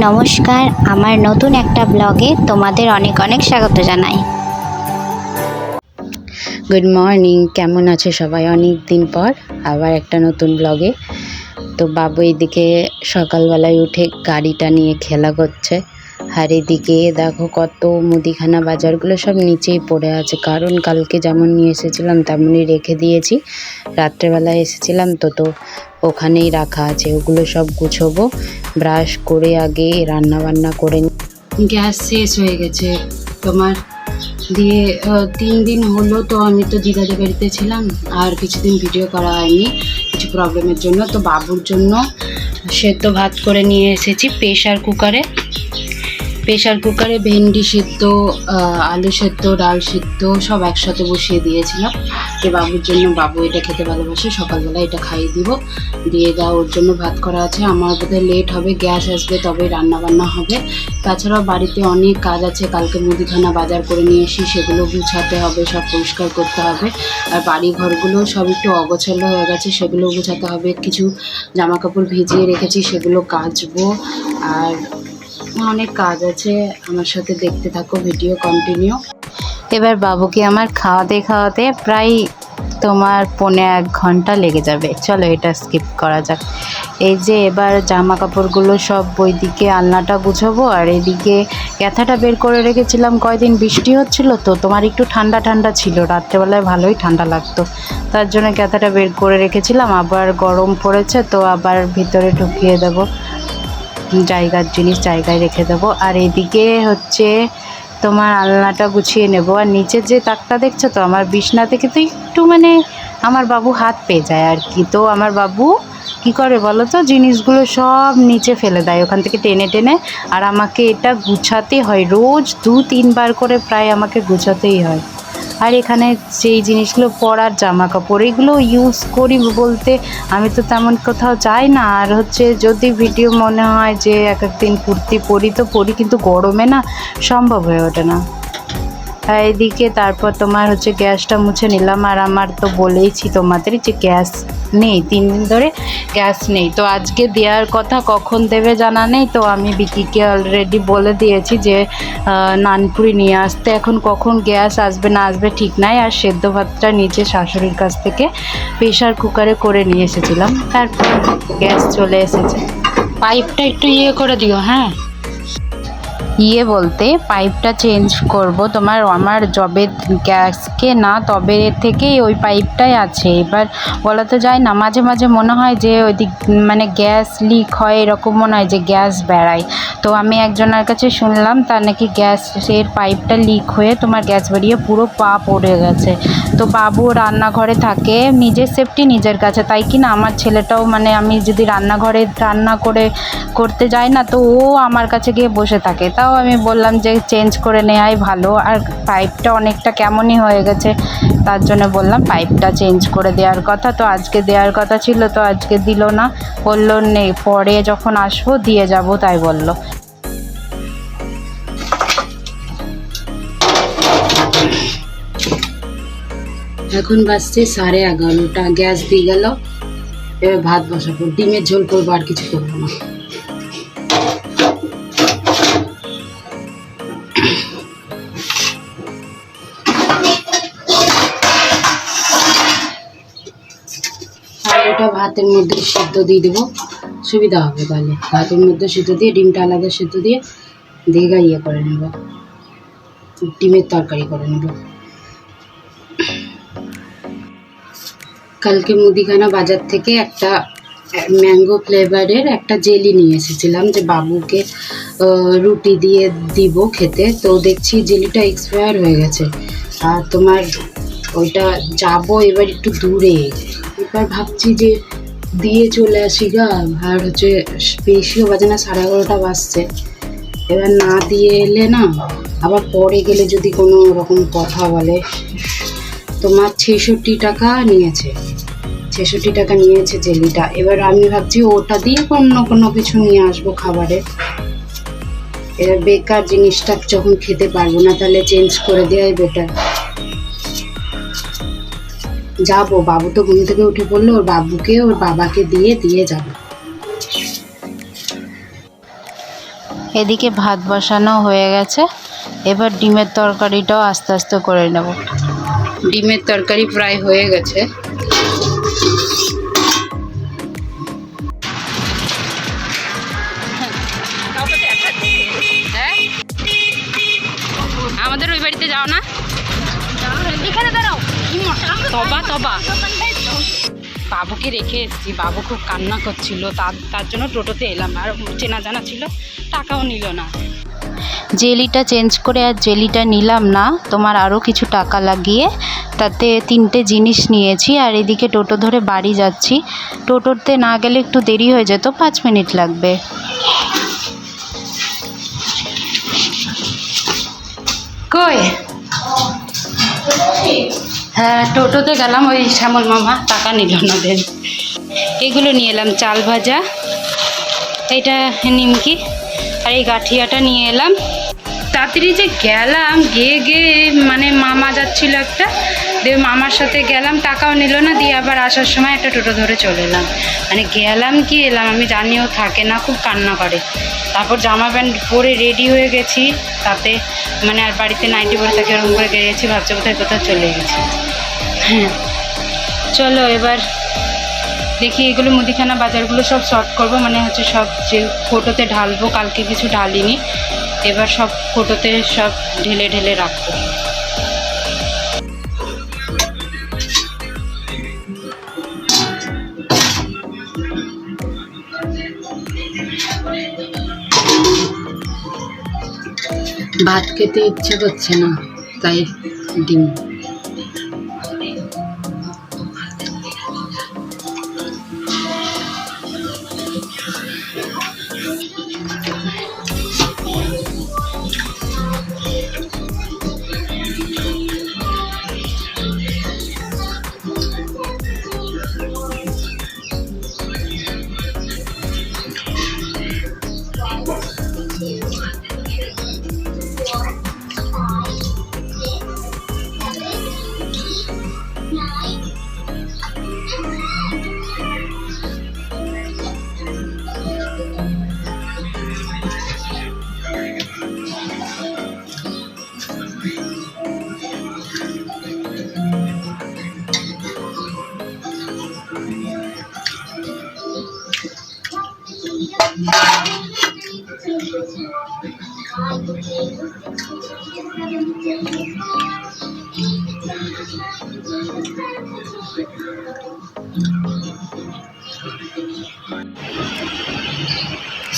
নমস্কার, আমার নতুন একটা ব্লগে তোমাদের অনেক অনেক স্বাগত জানাই। গুড মর্নিং, কেমন আছে সবাই? অনেক দিন পর আবার একটা নতুন ব্লগে। তো বাবু এদিকে সকালবেলায় উঠে গাড়িটা নিয়ে খেলা করছে, আর এদিকে দেখো কত মুদিখানা বাজারগুলো সব নিচেই পড়ে আছে, কারণ কালকে যেমন নিয়ে এসেছিলাম তেমনই রেখে দিয়েছি। রাত্রেবেলায় এসেছিলাম তো ওখানেই রাখা আছে, ওগুলো সব গুছোবো। ব্রাশ করে আগে রান্না বান্না করে গ্যাস শেষ হয়ে গেছে তোমার দিয়ে 3 দিন হলো। তো আমি তো দিদাদের বাড়িতে ছিলাম, আর কিছুদিন ভিডিও করা হয়নি কিছু প্রবলেমের জন্য। তো বাবুর জন্য সেদ্ধ ভাত করে নিয়ে এসেছি প্রেশার কুকারে ভেন্ডি সেদ্ধ, আলু সেদ্ধ, ডাল সেদ্ধ সব একসাথে বসিয়ে দিয়েছিলাম। যে বাবুর জন্য, বাবু এটা খেতে ভালোবাসে, সকালবেলা এটা খাইয়ে দিয়ে দাও। ওর জন্য ভাত করা আছে। আমার বোধহয় লেট হবে, গ্যাস আসবে তবে রান্না বান্না হবে। তাছাড়াও বাড়িতে অনেক কাজ আছে, কালকে মুদিখানা বাজার করে নিয়ে এসি, সেগুলো গুছাতে হবে, সব পরিষ্কার করতে হবে। আর বাড়ি ঘরগুলো সব একটু অগোছালো হয়ে গেছে, সেগুলো গুছাতে হবে। কিছু জামা কাপড় ভিজিয়ে রেখেছি, সেগুলো কাচবো। আর অনেক কাজ আছে, আমার সাথে দেখতে থাকো, ভিডিও কন্টিনিউ। এবার বাবুকে আমার খাওয়াতে প্রায় তোমার 1.5 ঘন্টা লেগে যাবে। চলো এটা স্কিপ করা যাক। এই যে এবার জামা কাপড়গুলো সব ওইদিকে আলনাটা গুছাবো, আর এদিকে ক্যাথাটা বের করে রেখেছিলাম। কয়দিন বৃষ্টি হচ্ছিল তো তোমার একটু ঠান্ডা ঠান্ডা ছিল, রাত্রেবেলায় ভালোই ঠান্ডা লাগতো, তার জন্য ক্যাথাটা বের করে রেখেছিলাম। আবার গরম পড়েছে তো আবার ভিতরে ঢুকিয়ে দেবো, জায়গার জিনিস জায়গায় রেখে দেবো। আর এদিকে হচ্ছে তোমার আলনাটা গুছিয়ে নেব। আর নিচের যে তাকটা দেখছো তো, আমার বিছনা থেকে তো একটু আমার বাবু হাত পেয়ে যায় আর কি। তো আমার বাবু কি করে বলো তো, জিনিসগুলো সব নিচে ফেলে দেয় ওখান থেকে টেনে টেনে। আর আমাকে এটা গুছাতে হয়, রোজ 2-3 বার করে প্রায় আমাকে গুছাতেই হয়। আর এখানে যেই জিনিসগুলো পরার জামা কাপড়, এগুলো ইউজ করি বলতে আমি তো তেমন কোথাও যাই না। আর হচ্ছে যদি ভিডিও মনে হয় যে এক একদিন কুর্তি পরি তো পরি, কিন্তু গরমে না সম্ভব হয়ে ওঠে না। এদিকে তারপর তোমার হচ্ছে গ্যাসটা মুছে নিলাম। আর আমার তো বলেইছি তোমাদের যে গ্যাস নেই, 3 দিন ধরে গ্যাস নেই। তো আজকে দেওয়ার কথা, কখন দেবে জানা নেই। তো আমি বিকিকে অলরেডি বলে দিয়েছি যে নানপুরি নিয়ে আসতে। এখন কখন গ্যাস আসবে না আসবে ঠিক নাই। আর সেদ্ধ ভাতটা নিচে শাশুড়ির কাছ থেকে প্রেশার কুকারে করে নিয়ে এসেছিলাম, তারপর গ্যাস চলে এসেছে। পাইপটা একটু করে দিও, হ্যাঁ। বলতে পাইপটা চেঞ্জ করব তোমার, আমার জবে গ্যাসকে না তবে থেকেই ওই পাইপটাই আছে। এবার বলা তো যায় না, মাঝে মাঝে মনে হয় যে ওই দিক গ্যাস লিক হয়, এরকম মনে হয় যে গ্যাস বেড়ায়। তো আমি একজনের কাছে শুনলাম তার নাকি গ্যাসের পাইপটা লিক হয়ে তোমার গ্যাস বেরিয়ে পুরো পা পড়ে গেছে। তো বাবু রান্নাঘরে থাকে, নিজের সেফটি নিজের কাছে, তাই কি না আমার ছেলেটাও আমি যদি রান্নাঘরে রান্না করতে যাই না, তো ও আমার কাছে গিয়ে বসে থাকে। তাও আমি বললাম যে চেঞ্জ করে নেওয়াই ভালো। আর পাইপটা অনেকটা কেমনই হয়ে গেছে, তার জন্য বললাম পাইপটা চেঞ্জ করে দেওয়ার কথা। তো আজকে দেওয়ার কথা ছিল, তো আজকে দিল না, বললো নেই পরে যখন আসবো দিয়ে যাব, তাই বলল। এখন বাজছে 11:30, গ্যাস দিয়ে গেল। এবার ভাত বসাবো, ডিমের ঝোল করবো, আর কিছু করবো না। আলুটা ভাতের মধ্যে সিদ্ধ দিয়ে দেবো, সুবিধা হবে। তাহলে ভাতের মধ্যে সিদ্ধ দিয়ে ডিমটা আলাদা সিদ্ধ দিয়ে করে নেব, ডিমের তরকারি করে নেব। কালকে মুদিখানা বাজার থেকে একটা ম্যাঙ্গো ফ্লেভারের একটা জেলি নিয়ে এসেছিলাম, যে বাবুকে রুটি দিয়ে দিব খেতে। তো দেখছি জেলিটা এক্সপায়ার হয়ে গেছে। আর তোমার ওইটা যাবো এবার একটু দূরে, এবার ভাবছি যে দিয়ে চলে আসি গা। আর হচ্ছে বেশিও বাজে না, 11:30 বাজছে। এবার না দিয়ে এলে না, আবার পরে গেলে যদি কোনো রকম কথা বলে। তোমার 66 টাকা নিয়েছে, 66 টাকা নিয়েছে জেলিটা। এবার আমি ভাবছি ওটা দিয়ে অন্য কোনো কিছু নিয়ে আসবো খাবারে। এবার বেকার জিনিসটা যখন খেতে পারবো না, তাহলে চেঞ্জ করে দেওয়াই বেটার। যাবো, বাবু তো ঘুম থেকে উঠে পড়লো, ওর বাবুকে ওর বাবাকে দিয়ে যাবো। এদিকে ভাত বসানো হয়ে গেছে, এবার ডিমের তরকারিটাও আস্তে আস্তে করে নেব। ডিমের তরকারি প্রায় হয়ে গেছে। আমাদের ওই বাড়িতে যাও না, এখানে দাঁড়াও। তবা তবা বাবুকে রেখে এসেছি, বাবু খুব কান্না করছিল, তার জন্য টোটোতে এলাম। আর চেনা জানা ছিল, টাকাও নিল না। জেলিটা চেঞ্জ করে আর জেলিটা নিলাম না, তোমার আরও কিছু টাকা লাগিয়ে তাতে 3টে জিনিস নিয়েছি। আর এদিকে টোটো ধরে বাড়ি যাচ্ছি। টোটোতে না গেলে একটু দেরি হয়ে যেত, 5 মিনিট লাগবে। কই? হ্যাঁ, টোটোতে গেলাম, ওই শ্যামল মামা টাকা নিল না, দেন। এগুলো নিয়ে এলাম, চাল ভাজা, এইটা নিমকি, আর এই গাঠিয়াটা নিয়ে এলাম। তাড়াতাড়ি যে গেলাম, গিয়ে মানে মামা যাচ্ছিল একটা, দিয়ে মামার সাথে গেলাম, টাকাও নিল না, দিয়ে আবার আসার সময় একটা টোটো ধরে চলে এলাম। মানে গেলাম কি এলাম, আমি জানিও থাকে না, খুব কান্না করে। তারপর জামা প্যান্ট পরে রেডি হয়ে গেছি, তাতে মানে আর বাড়িতে নাইটি পরে থাকে, ওরকম করে গেছি, ভাবছে কোথাও চলে গেছি। হ্যাঁ, চলো এবার দেখি এগুলো মুদিখানা বাজারগুলো সব শর্ট করবো, মানে হচ্ছে সব যে ফটোতে ঢালবো, কালকে কিছু ঢালিনি, এবার সব ফটোতে সব ঢেলে ঢেলে রাখবো। ভাত খেতে ইচ্ছে করছে না, তাই ডিম।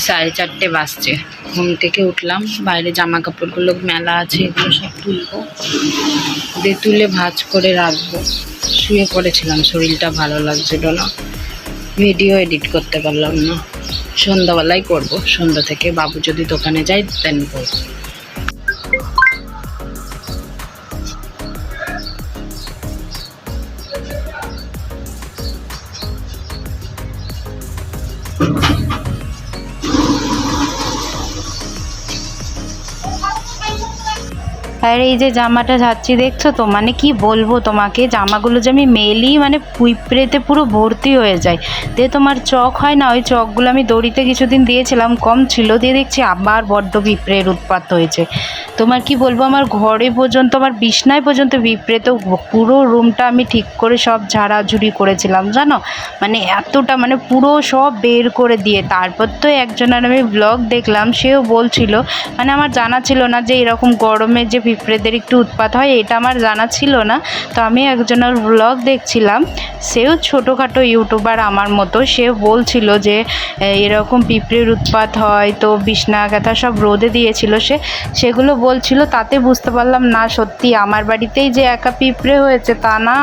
সাড়ে 4টে বাজছে, ঘুম থেকে উঠলাম, বাইরে জামা কাপড়গুলো মেলা আছে, এগুলো সব তুলবো, দিয়ে তুলে ভাঁজ করে রাখবো। শুয়ে পড়েছিলাম, শরীরটা ভালো লাগছিল না, ভিডিও এডিট করতে পারলাম না। সন্ধ্যাবেলায় করব, সন্ধ্যা থেকে বাবু যদি দোকানে যায় দেন করবো। আর এই যে জামাটা ঝাচ্ছি দেখছো তো, মানে কি বলবো তোমাকে, জামাগুলো যে আমি মেলি মানে পিঁপড়েতে পুরো ভর্তি হয়ে যায়। দিয়ে তোমার চক হয় না, ওই চকগুলো আমি দড়িতে কিছুদিন দিয়েছিলাম, কম ছিল, দিয়ে দেখছি আবার বড্ড পিঁপড়ের উৎপাত হয়েছে। তোমার কি বলবো, আমার ঘরে পর্যন্ত, আমার বিছনায় পর্যন্ত পিঁপড়ে। তো পুরো রুমটা আমি ঠিক করে সব ঝাড়াঝুড়ি করেছিলাম জানো, মানে এতটা, মানে পুরো সব বের করে দিয়ে। তারপর তো একজনের আমি ব্লগ দেখলাম, সেও বলছিল, মানে আমার জানা ছিল না যে এরকম গরমে যে পিঁপড়েদের একটু উৎপাত হয়, এটা আমার জানা ছিল না। তো আমি একজনের ব্লগ দেখছিলাম, সেও ছোটোখাটো ইউটিউবার আমার মতো, সেও বলছিল যে এরকম পিঁপড়ের উৎপাত হয়, তো বিছনা কাঁথা সব রোদে দিয়েছিল, সেগুলো বলছিল। তাতে বুঝতে পারলাম না সত্যি আমার বাড়িতেই যে একা পিঁপড়ে হয়েছে তা না,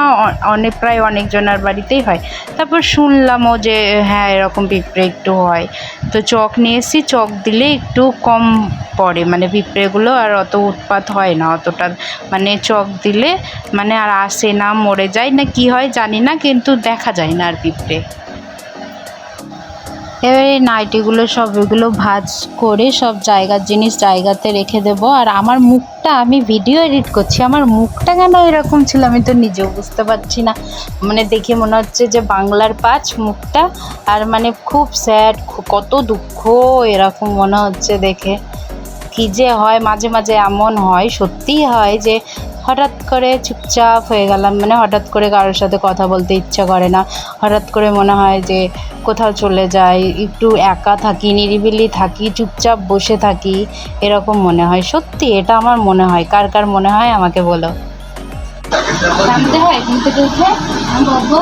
প্রায় অনেকজনের বাড়িতেই হয়। তারপর শুনলামও যে হ্যাঁ এরকম পিঁপড়ে একটু হয়। তো চক নিয়ে এসেছি, চক দিলে একটু কম পড়ে, মানে পিঁপড়েগুলো আর অত উৎপাত হয় না অতটা, মানে চক দিলে মানে আর আসে না, মরে যায় না কি হয় জানি না, কিন্তু দেখা যায় না আর পিঁপড়ে। এবার এই নাইটিগুলো সব এগুলো ভাঁজ করে সব জায়গার জিনিস জায়গাতে রেখে দেবো। আর আমার মুখটা, আমি ভিডিও এডিট করছি, আমার মুখটা কেন এরকম ছিল আমি তো নিজেও বুঝতে পারছি না। মানে দেখে মনে হচ্ছে যে বাংলার পাঁচ মুখটা, আর মানে খুব স্যাড, কত দুঃখ এরকম মনে হচ্ছে দেখে। কী যে হয় মাঝে মাঝে, এমন হয়, সত্যিই হয় যে হঠাৎ করে চুপচাপ হয়ে গেলাম, মানে হঠাৎ করে কারোর সাথে কথা বলতে ইচ্ছা করে না, হঠাৎ করে মনে হয় যে কোথাও চলে যাই, একটু একা থাকি, নিরিবিলি থাকি, চুপচাপ বসে থাকি, এরকম মনে হয়। সত্যি এটা আমার মনে হয়। কার কার মনে হয় আমাকে বলো। নামতে হয় ঘুম থেকে উঠে বাবু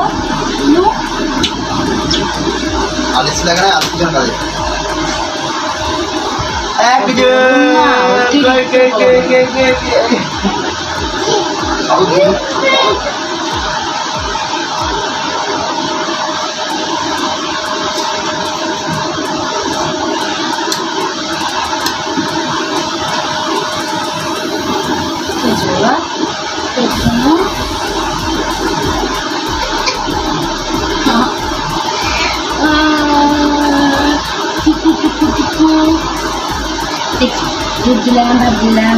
আলিস লাগে না, আলিস কেন লাগে? দুধ দিলাম, ভাত দিলাম,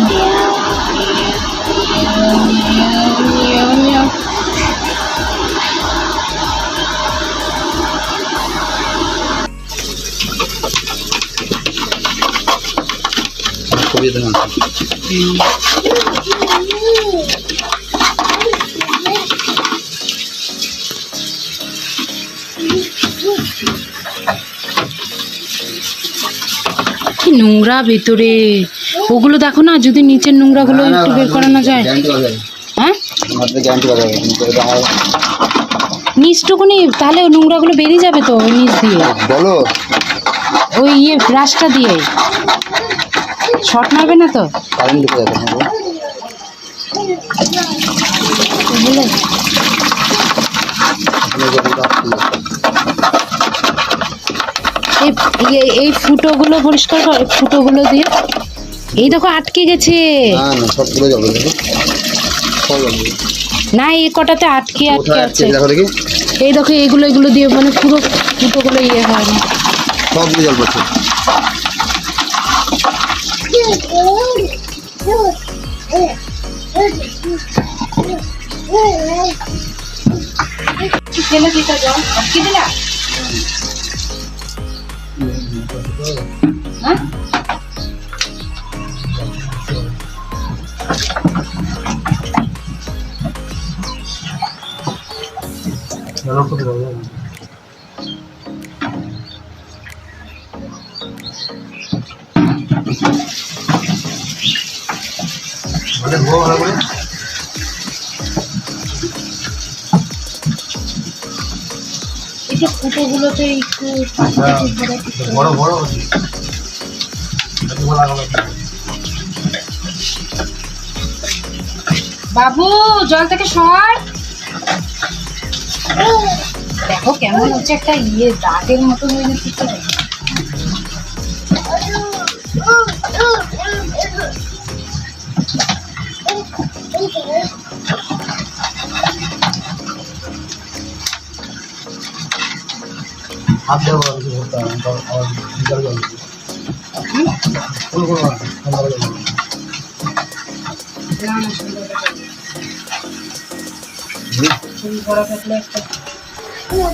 খুবই দাম। কি নোংরা ভেতরে, ওগুলো দেখো না, যদি নিচের নোংরাগুলো একটু বের করানো যায়। হ্যাঁ নিচটুকুনি, তাহলে ওই নোংরাগুলো বেরিয়ে যাবে তো ওই নিচ দিয়ে, বলো ওই ব্রাশটা দিয়ে শর্ট মারবে না তো? কারেন্ট ঢুকে যাবে না এই ফুটোগুলো পরিষ্কার কর, ফুটোগুলো দিয়ে। এই দেখো আটকে গেছে। না না, সব তুলে যাবে, সব যাবে না, এই কটাতে আটকে আটকে আছে। দেখো দেখি, এই দেখো এগুলো দিয়ে মানে পুরো ফুটোগুলো হয় না, সব দিয়ে জল পড়ছে। ফেলে দিতে জল আটকে দিলা? হ্যাঁ এই যে ফুটোগুলোতে একটু বড় বড় বাবু জল থেকে সর। দেখো কেমন হচ্ছে, একটা দাগের মতো হয়ে গেছে। হাত দেবো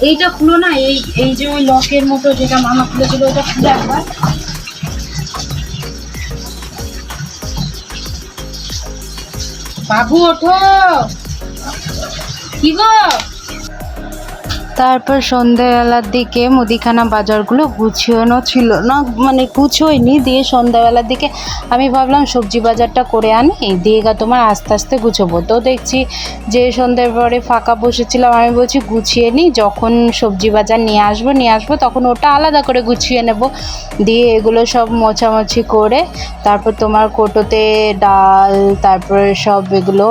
এইটা খুলো না, এই যে ওই লকের মতো যেটা মামা খুলেছিল ওটা খুলে একবার। বাবু ওঠো, কি গো? তারপর সন্ধ্যাবেলার দিকে মুদিখানা বাজারগুলো গুছিয়েও ছিল না, মানে গুছোয়নি, দিয়ে সন্ধ্যাবেলার দিকে আমি ভাবলাম সবজি বাজারটা করে আনি, দিয়ে তোমার আস্তে আস্তে গুছোবো। তো দেখছি যে সন্ধ্যের পরে ফাঁকা বসেছিলাম, আমি বলছি গুছিয়ে নিই, যখন সবজি বাজার নিয়ে আসবো তখন ওটা আলাদা করে গুছিয়ে নেব। দিয়ে এগুলো সব মোছামুছি করে তারপর তোমার কোটোতে ডাল, তারপরে সব এগুলো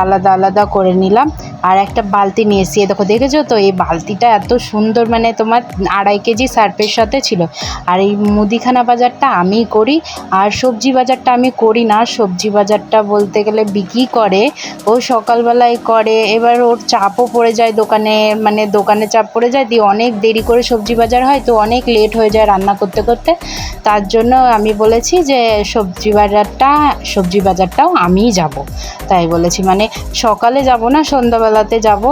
আলাদা আলাদা করে নিলাম। আর একটা বালতি নিয়ে এসেছি। দেখো দেখেছো তো, এই বালতিটা এত সুন্দর, মানে তোমার 2.5 কেজি সার্ফের সাথে ছিল। আর এই মুদিখানা বাজারটা আমি করি, আর সবজি বাজারটা আমি করি না। সবজি বাজারটা বলতে গেলে বিক্রি করে, ও সকালবেলায় করে। এবার ওর চাপও পড়ে যায় দোকানে, মানে দোকানে চাপ পড়ে যায়, দিয়ে অনেক দেরি করে সবজি বাজার হয়, তো অনেক লেট হয়ে যায় রান্না করতে করতে। তার জন্য আমি বলেছি যে সবজি বাজারটাও আমিই যাব। তাই বলেছি, মানে সকালে যাব না, সন্ধ্যাবেলাতে যাব।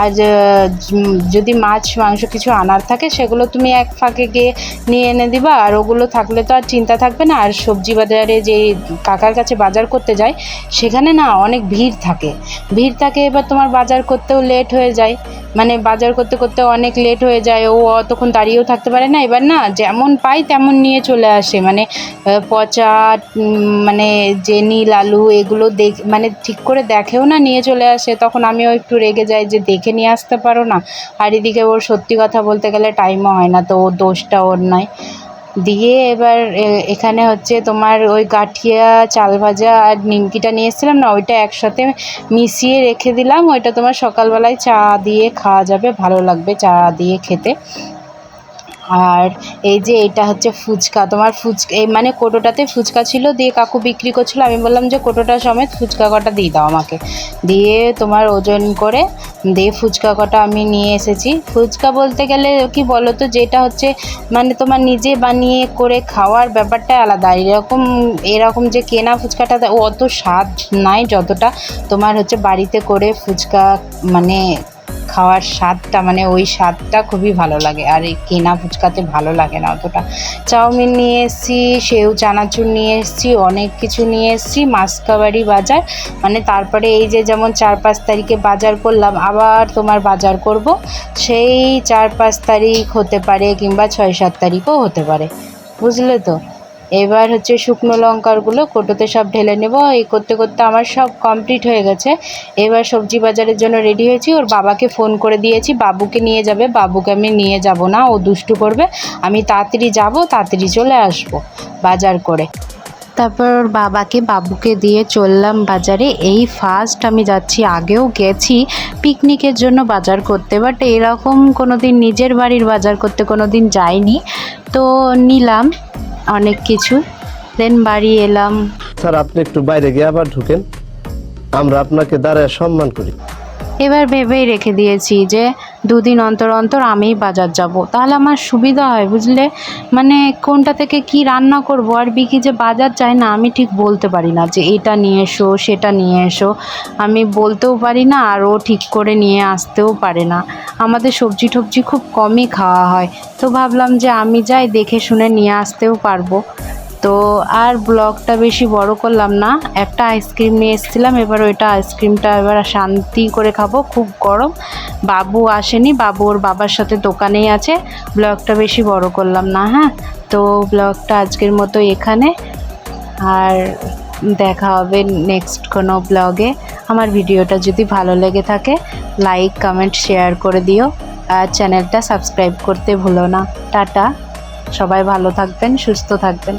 আর যদি মাছ মাংস কিছু আনার থাকে সেগুলো তুমি এক ফাঁকে গিয়ে নিয়ে এনে দিবা, আর ওগুলো থাকলে তো আর চিন্তা থাকবে না। আর সবজি বাজারে যে কাকার কাছে বাজার করতে যাই, সেখানে না অনেক ভিড় থাকে। এবার তোমার বাজার করতেও লেট হয়ে যায়, মানে বাজার করতে করতে অনেক লেট হয়ে যায়, ও অতক্ষণ দাঁড়িয়েও থাকতে পারে না। এবার না যেমন পাই তেমন নিয়ে চলে আসে, মানে পচা, মানে যে নীল আলু এগুলো মানে ঠিক করে দেখেও না, নিয়ে চলে আসে। তখন আমিও একটু রেগে যাই যে দেখে নিয়ে আসতে পারো না। আর এদিকে ওর সত্যি কথা বলতে গেলে টাইমও হয় না, তো ওর দোষটা ওর নয়। দিয়ে এবার এখানে হচ্ছে তোমার ওই গাঠিয়া চাল ভাজা আর নিমকিটা নিয়ে এসেছিলাম না, ওইটা একসাথে মিশিয়ে রেখে দিলাম। ওইটা তোমার সকালবেলায় চা দিয়ে খাওয়া যাবে, ভালো লাগবে চা দিয়ে খেতে। আর এই যে এটা হচ্ছে ফুচকা, তোমার ফুচকা এই মানে কোটোটাতে ফুচকা ছিল, দিয়ে কাকু বিক্রি করছিল। আমি বললাম যে কোটোটা সমেত ফুচকা কটা দিয়ে দাও আমাকে, দিয়ে তোমার ওজন করে দিয়ে ফুচকা কটা আমি নিয়ে এসেছি। ফুচকা বলতে গেলে কি বলো তো, যেটা হচ্ছে মানে তোমার নিজে বানিয়ে করে খাওয়ার ব্যাপারটা আলাদা। এরকম যে কেনা ফুচকাটা অত স্বাদ নাই, যতটা তোমার হচ্ছে বাড়িতে করে ফুচকা মানে খাওয়ার স্বাদটা, মানে ওই স্বাদটা খুবই ভালো লাগে। আর এই কেনা ফুচকাতে ভালো লাগে না অতটা। চাউমিন নিয়ে এসেছি, সেও চানাচুর নিয়ে এসেছি, অনেক কিছু নিয়ে এসেছি। মাসকাবাড়ি বাজার, মানে তারপরে এই যে যেমন 4-5 তারিখে বাজার করলাম, আবার তোমার বাজার করব, সেই 4-5 তারিখ হতে পারে, কিংবা 6-7 তারিখও হতে পারে, বুঝলে তো। এবার হচ্ছে শুকনো লঙ্কাগুলো কোটোতে সব ঢেলে নেব। এই করতে করতে আমার সব কমপ্লিট হয়ে গেছে। এবার সবজি বাজারের জন্য রেডি হয়েছি। ওর বাবাকে ফোন করে দিয়েছি, বাবুকে নিয়ে যাবে। বাবুকে আমি নিয়ে যাব না, ও দুষ্টু করবে। আমি তাড়াতাড়ি যাব, তাড়াতাড়ি চলে আসব বাজার করে। তারপর ওর বাবুকে দিয়ে চললাম বাজারে। এই ফার্স্ট আমি যাচ্ছি, আগেও গেছি পিকনিকের জন্য বাজার করতে, বাট এরকম কোনো দিন নিজের বাড়ির বাজার করতে কোনো দিন যাইনি। তো নিলাম অনেক কিছু, দেন বাড়ি এলাম। স্যার আপনি একটু বাইরে গিয়ে আবার ঢুকেন, আমরা আপনাকে দাঁড়ায় সম্মান করি। এবার ভেবেই রেখে দিয়েছি যে 2 দিন অন্তর অন্তর আমিই বাজার যাব, তাহলে আমার সুবিধা হয়, বুঝলে। মানে কোনটা থেকে কি রান্না করব। আর বিকি যে বাজার চায় না, আমি ঠিক বলতে পারি না যে এটা নিয়ে এসো সেটা নিয়ে এসো, আমি বলতেও পারি না, আর ও ঠিক করে নিয়ে আসতেও পারে না। আমাদের সবজি টবজি খুব কমই খাওয়া হয়, তো ভাবলাম যে আমি যাই, দেখে শুনে নিয়ে আসতেও পারবো। তো আর ব্লগটা বেশি বড় করলাম না। একটা আইসক্রিম নিয়ে এসেছিলাম, এবার ওইটা আইসক্রিমটা এবার শান্তি করে খাবো, খুব গরম। বাবু আসেনি, বাবু ওর বাবার সাথে দোকানেই আছে। ব্লগটা বেশি বড় করলাম না। হ্যাঁ, তো ব্লগটা আজকের মতো এখানে, আর দেখা হবে নেক্সট কোনো ব্লগে। আমার ভিডিওটা যদি ভালো লেগে থাকে লাইক কমেন্ট শেয়ার করে দিও, আর চ্যানেলটা সাবস্ক্রাইব করতে ভুলো না। টাটা, সবাই ভালো থাকবেন, সুস্থ থাকবেন।